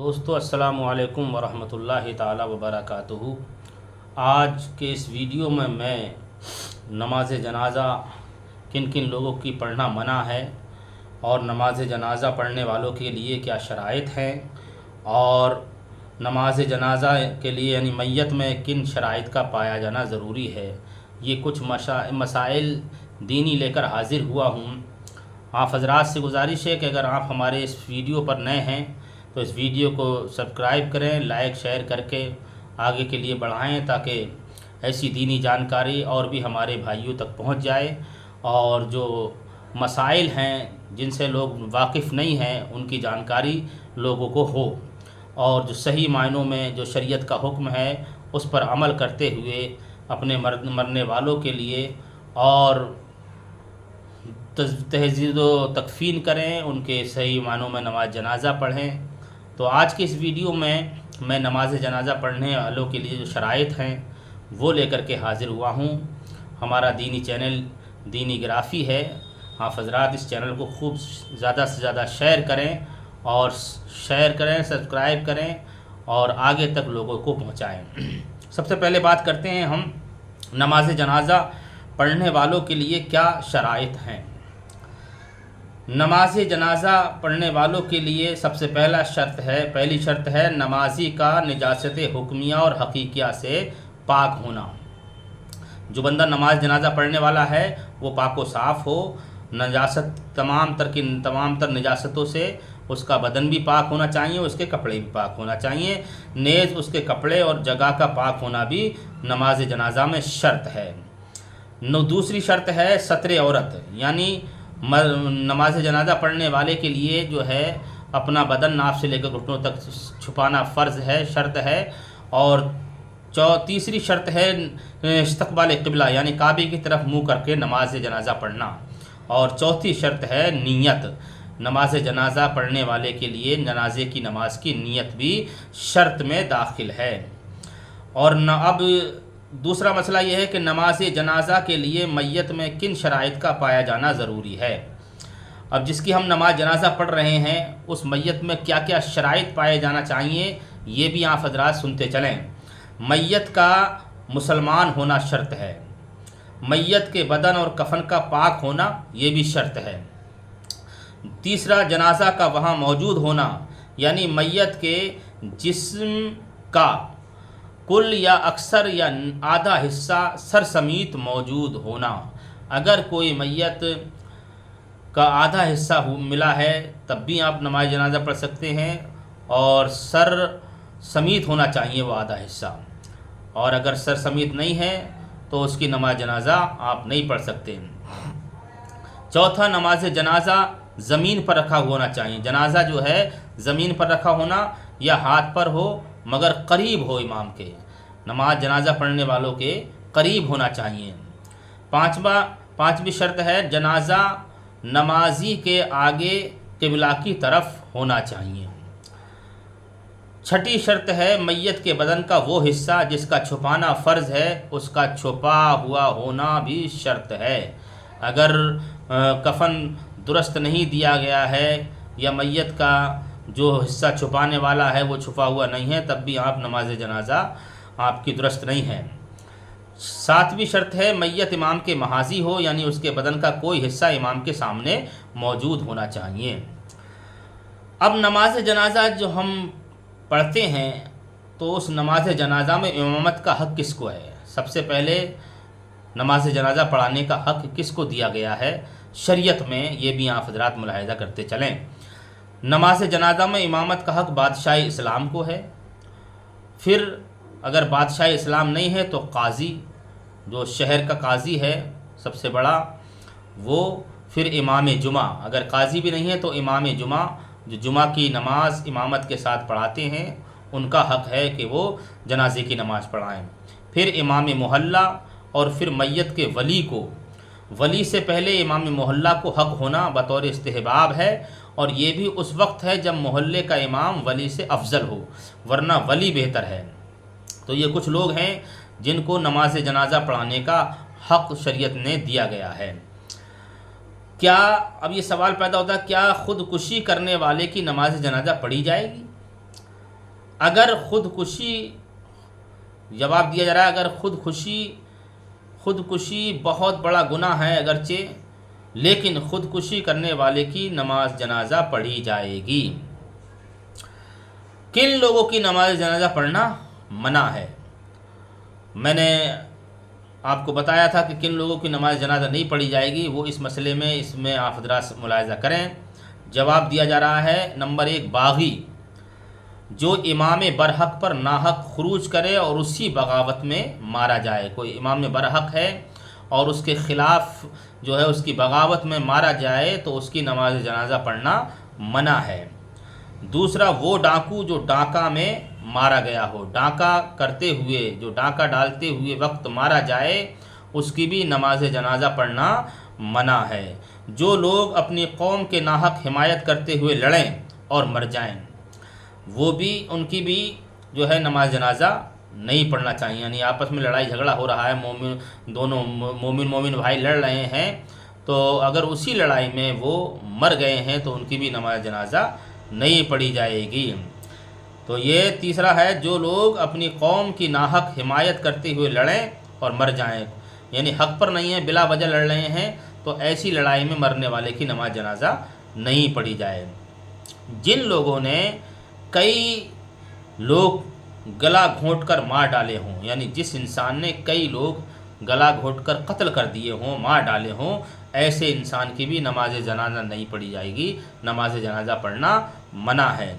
دوستو السلام علیکم ورحمۃ اللہ تعالی وبرکاتہ۔ آج کے اس ویڈیو میں نماز جنازہ کن کن لوگوں کی پڑھنا منع ہے اور نماز جنازہ پڑھنے والوں کے لیے کیا شرائط ہیں، اور نماز جنازہ کے لیے یعنی میت میں کن شرائط کا پایا جانا ضروری ہے، یہ کچھ مسائل دینی لے کر حاضر ہوا ہوں۔ آپ حضرات سے گزارش ہے کہ اگر آپ ہمارے اس ویڈیو پر نئے ہیں تو اس ویڈیو کو سبسکرائب کریں، لائک شیئر کر کے آگے کے لیے بڑھائیں تاکہ ایسی دینی جانکاری اور بھی ہمارے بھائیوں تک پہنچ جائے، اور جو مسائل ہیں جن سے لوگ واقف نہیں ہیں ان کی جانکاری لوگوں کو ہو، اور جو صحیح معنوں میں جو شریعت کا حکم ہے اس پر عمل کرتے ہوئے اپنے مرنے والوں کے لیے اور تہذیب و تکفین کریں، ان کے صحیح معنوں میں نماز جنازہ پڑھیں۔ تو آج کے اس ویڈیو میں نماز جنازہ پڑھنے والوں کے لیے جو شرائط ہیں وہ لے کر کے حاضر ہوا ہوں۔ ہمارا دینی چینل دینی گرافی ہے، آپ حضرات اس چینل کو خوب زیادہ سے زیادہ شیئر کریں، سبسکرائب کریں اور آگے تک لوگوں کو پہنچائیں۔ سب سے پہلے بات کرتے ہیں ہم نماز جنازہ پڑھنے والوں کے لیے کیا شرائط ہیں۔ نماز جنازہ پڑھنے والوں کے لیے سب سے پہلی شرط ہے نمازی کا نجاست حکمیہ اور حقیقیہ سے پاک ہونا۔ جو بندہ نماز جنازہ پڑھنے والا ہے وہ پاک و صاف ہو، نجاست تمام تر نجاستوں سے اس کا بدن بھی پاک ہونا چاہیے، اس کے کپڑے بھی پاک ہونا چاہیے، نیز اس کے کپڑے اور جگہ کا پاک ہونا بھی نماز جنازہ میں شرط ہے۔ دوسری شرط ہے ستر عورت، یعنی نماز جنازہ پڑھنے والے کے لیے جو ہے اپنا بدن ناف سے لے کر گھٹنوں تک چھپانا فرض ہے، شرط ہے۔ اور تیسری شرط ہے استقبال قبلہ، یعنی کعبے کی طرف منہ کر کے نماز جنازہ پڑھنا۔ اور چوتھی شرط ہے نیت، نماز جنازہ پڑھنے والے کے لیے جنازے کی نماز کی نیت بھی شرط میں داخل ہے۔ اور اب دوسرا مسئلہ یہ ہے کہ نماز جنازہ کے لیے میت میں کن شرائط کا پایا جانا ضروری ہے۔ اب جس کی ہم نماز جنازہ پڑھ رہے ہیں اس میت میں کیا کیا شرائط پائے جانا چاہیے یہ بھی آپ حضرات سنتے چلیں۔ میت کا مسلمان ہونا شرط ہے، میت کے بدن اور کفن کا پاک ہونا یہ بھی شرط ہے۔ تیسرا جنازہ کا وہاں موجود ہونا، یعنی میت کے جسم کا کل یا اکثر یا آدھا حصہ سر سمیت موجود ہونا۔ اگر کوئی میت کا آدھا حصہ ملا ہے تب بھی آپ نماز جنازہ پڑھ سکتے ہیں، اور سر سمیت ہونا چاہیے وہ آدھا حصہ، اور اگر سر سمیت نہیں ہے تو اس کی نماز جنازہ آپ نہیں پڑھ سکتے۔ چوتھا نماز جنازہ زمین پر رکھا ہونا چاہیے، جنازہ جو ہے زمین پر رکھا ہونا یا ہاتھ پر ہو مگر قریب ہو امام کے، نماز جنازہ پڑھنے والوں کے قریب ہونا چاہیے۔ پانچویں شرط ہے جنازہ نمازی کے آگے قبلہ کی طرف ہونا چاہیے۔ چھٹی شرط ہے میت کے بدن کا وہ حصہ جس کا چھپانا فرض ہے اس کا چھپا ہوا ہونا بھی شرط ہے۔ اگر کفن درست نہیں دیا گیا ہے یا میت کا جو حصہ چھپانے والا ہے وہ چھپا ہوا نہیں ہے تب بھی آپ نماز جنازہ آپ کی درست نہیں ہے۔ ساتویں شرط ہے میت امام کے محاذی ہو، یعنی اس کے بدن کا کوئی حصہ امام کے سامنے موجود ہونا چاہیے۔ اب نماز جنازہ جو ہم پڑھتے ہیں تو اس نماز جنازہ میں امامت کا حق کس کو ہے؟ سب سے پہلے نماز جنازہ پڑھانے کا حق کس کو دیا گیا ہے شریعت میں، یہ بھی آپ حضرات ملاحظہ کرتے چلیں۔ نماز جنازہ میں امامت کا حق بادشاہ اسلام کو ہے، پھر اگر بادشاہ اسلام نہیں ہے تو قاضی، جو شہر کا قاضی ہے سب سے بڑا وہ، پھر امام جمعہ، اگر قاضی بھی نہیں ہے تو امام جمعہ جو جمعہ کی نماز امامت کے ساتھ پڑھاتے ہیں ان کا حق ہے کہ وہ جنازے کی نماز پڑھائیں، پھر امام محلہ، اور پھر میت کے ولی سے پہلے امام محلہ کو حق ہونا بطور استحباب ہے، اور یہ بھی اس وقت ہے جب محلے کا امام ولی سے افضل ہو، ورنہ ولی بہتر ہے۔ تو یہ کچھ لوگ ہیں جن کو نماز جنازہ پڑھانے کا حق شریعت نے دیا گیا ہے۔ اب یہ سوال پیدا ہوتا ہے کیا خودکشی کرنے والے کی نماز جنازہ پڑھی جائے گی؟ اگر خودکشی، جواب دیا جا رہا ہے اگر خودکشی بہت بڑا گناہ ہے اگرچہ، لیکن خودکشی کرنے والے کی نماز جنازہ پڑھی جائے گی۔ کن لوگوں کی نماز جنازہ پڑھنا منع ہے؟ میں نے آپ کو بتایا تھا کہ کن لوگوں کی نماز جنازہ نہیں پڑھی جائے گی، وہ اس مسئلے میں آپ حضرات ملاحظہ کریں۔ جواب دیا جا رہا ہے نمبر 1، باغی، جو امام برحق پر ناحق خروج کرے اور اسی بغاوت میں مارا جائے۔ کوئی امام برحق ہے اور اس کے خلاف جو ہے اس کی بغاوت میں مارا جائے تو اس کی نماز جنازہ پڑھنا منع ہے۔ دوسرا، وہ ڈاکو جو ڈاکہ میں مارا گیا ہو، ڈاکہ کرتے ہوئے، جو ڈاکہ ڈالتے ہوئے وقت مارا جائے، اس کی بھی نماز جنازہ پڑھنا منع ہے۔ جو لوگ اپنی قوم کے ناحق حمایت کرتے ہوئے لڑیں اور مر جائیں، وہ بھی، ان کی بھی جو ہے نماز جنازہ نہیں پڑھنا چاہیے۔ یعنی آپس میں لڑائی جھگڑا ہو رہا ہے، دونوں مومن بھائی لڑ رہے ہیں، تو اگر اسی لڑائی میں وہ مر گئے ہیں تو ان کی بھی نماز جنازہ نہیں پڑھی جائے گی۔ تو یہ تیسرا ہے، جو لوگ اپنی قوم کی ناحق حمایت کرتے ہوئے لڑیں اور مر جائیں، یعنی حق پر نہیں ہیں، بلا وجہ لڑ رہے ہیں، تو ایسی لڑائی میں مرنے والے کی نماز جنازہ نہیں پڑھی جائے۔ جن لوگوں نے کئی لوگ گلا گھونٹ کر مار ڈالے ہوں، یعنی جس انسان نے کئی لوگ گلا گھونٹ کر قتل کر دیے ہوں، مار ڈالے ہوں، ایسے انسان کی بھی نماز جنازہ نہیں پڑھی جائے گی، نماز جنازہ پڑھنا منع ہے۔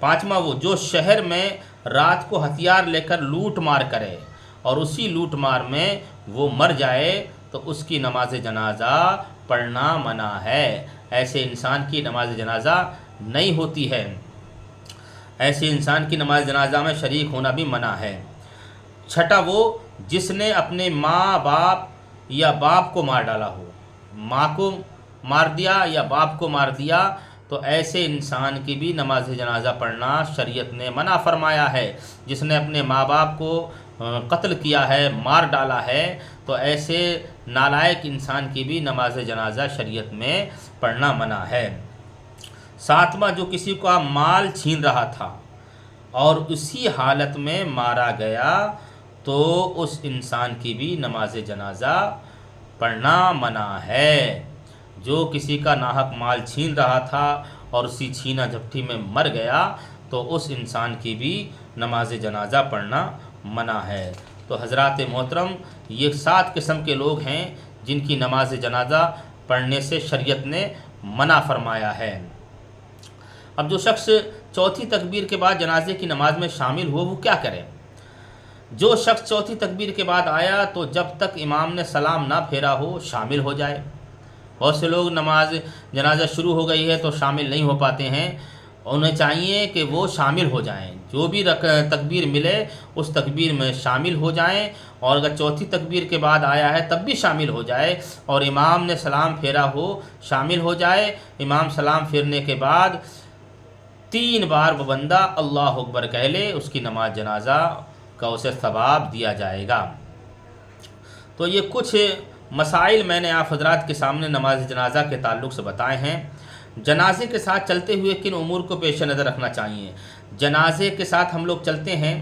پانچواں، وہ جو شہر میں رات کو ہتھیار لے کر لوٹ مار کرے اور اسی لوٹ مار میں وہ مر جائے تو اس کی نماز جنازہ پڑھنا منع ہے۔ ایسے انسان کی نماز جنازہ نہیں ہوتی ہے، ایسے انسان کی نماز جنازہ میں شریک ہونا بھی منع ہے۔ چھٹا، وہ جس نے اپنے ماں باپ یا باپ کو مار ڈالا ہو، ماں کو مار دیا یا باپ کو مار دیا، تو ایسے انسان کی بھی نماز جنازہ پڑھنا شریعت نے منع فرمایا ہے۔ جس نے اپنے ماں باپ کو قتل کیا ہے، مار ڈالا ہے، تو ایسے نالائق انسان کی بھی نماز جنازہ شریعت میں پڑھنا منع ہے۔ ساتواں، جو کسی کا مال چھین رہا تھا اور اسی حالت میں مارا گیا تو اس انسان کی بھی نماز جنازہ پڑھنا منع ہے۔ جو کسی کا ناحق مال چھین رہا تھا اور اسی چھینا جھپٹی میں مر گیا تو اس انسان کی بھی نماز جنازہ پڑھنا منع ہے۔ تو حضرات محترم، یہ 7 قسم کے لوگ ہیں جن کی نماز جنازہ پڑھنے سے شریعت نے منع فرمایا ہے۔ اب جو شخص چوتھی تکبیر کے بعد جنازے کی نماز میں شامل ہو وہ کیا کرے؟ جو شخص چوتھی تکبیر کے بعد آیا تو جب تک امام نے سلام نہ پھیرا ہو شامل ہو جائے۔ بہت سے لوگ نماز جنازہ شروع ہو گئی ہے تو شامل نہیں ہو پاتے ہیں، انہیں چاہیے کہ وہ شامل ہو جائیں، جو بھی تکبیر ملے اس تکبیر میں شامل ہو جائیں، اور اگر چوتھی تکبیر کے بعد آیا ہے تب بھی شامل ہو جائے، اور امام نے سلام پھیرا ہو شامل ہو جائے۔ امام سلام پھیرنے کے بعد 3 بار وہ بندہ اللہ اکبر کہہ لے، اس کی نماز جنازہ کا اسے ثواب دیا جائے گا۔ تو یہ کچھ مسائل میں نے آپ حضرات کے سامنے نماز جنازہ کے تعلق سے بتائے ہیں۔ جنازے کے ساتھ چلتے ہوئے کن امور کو پیش نظر رکھنا چاہیے؟ جنازے کے ساتھ ہم لوگ چلتے ہیں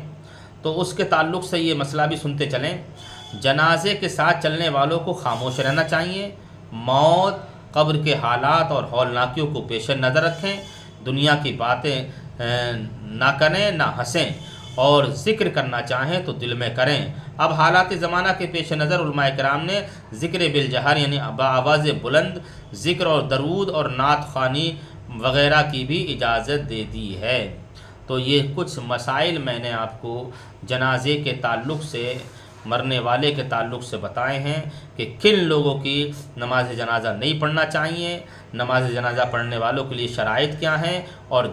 تو اس کے تعلق سے یہ مسئلہ بھی سنتے چلیں۔ جنازے کے ساتھ چلنے والوں کو خاموش رہنا چاہیے، موت، قبر کے حالات اور ہولناکیوں کو پیش نظر رکھیں، دنیا کی باتیں نہ کریں، نہ ہنسیں، اور ذکر کرنا چاہیں تو دل میں کریں۔ اب حالات زمانہ کے پیش نظر علماء کرام نے ذکر بالجہر یعنی بآواز بلند ذکر اور درود اور نعت خوانی وغیرہ کی بھی اجازت دے دی ہے۔ تو یہ کچھ مسائل میں نے آپ کو جنازے کے تعلق سے، مرنے والے کے تعلق سے بتائے ہیں کہ کن لوگوں کی نماز جنازہ نہیں پڑھنا چاہیے، نماز جنازہ پڑھنے والوں کے لیے شرائط کیا ہیں، اور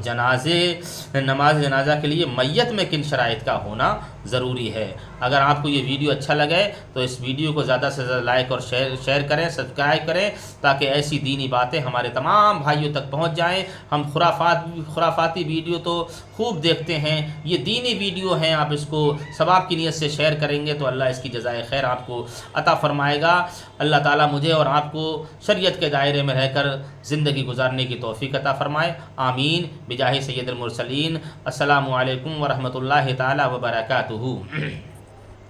نماز جنازہ کے لیے میت میں کن شرائط کا ہونا ضروری ہے۔ اگر آپ کو یہ ویڈیو اچھا لگے تو اس ویڈیو کو زیادہ سے زیادہ لائک اور شیئر کریں، سبسکرائب کریں، تاکہ ایسی دینی باتیں ہمارے تمام بھائیوں تک پہنچ جائیں۔ ہم خرافاتی ویڈیو تو خوب دیکھتے ہیں، یہ دینی ویڈیو ہیں، آپ اس کو ثواب کی نیت سے شیئر کریں گے تو اللہ اس کی جزائے خیر آپ کو عطا فرمائے گا۔ اللہ تعالیٰ مجھے اور آپ کو شریعت کے دائرے میں رہ کر زندگی گزارنے کی توفیق عطا فرمائے، آمین بجاہ سید المرسلین۔ السلام علیکم ورحمۃ اللہ تعالی وبرکاتہ۔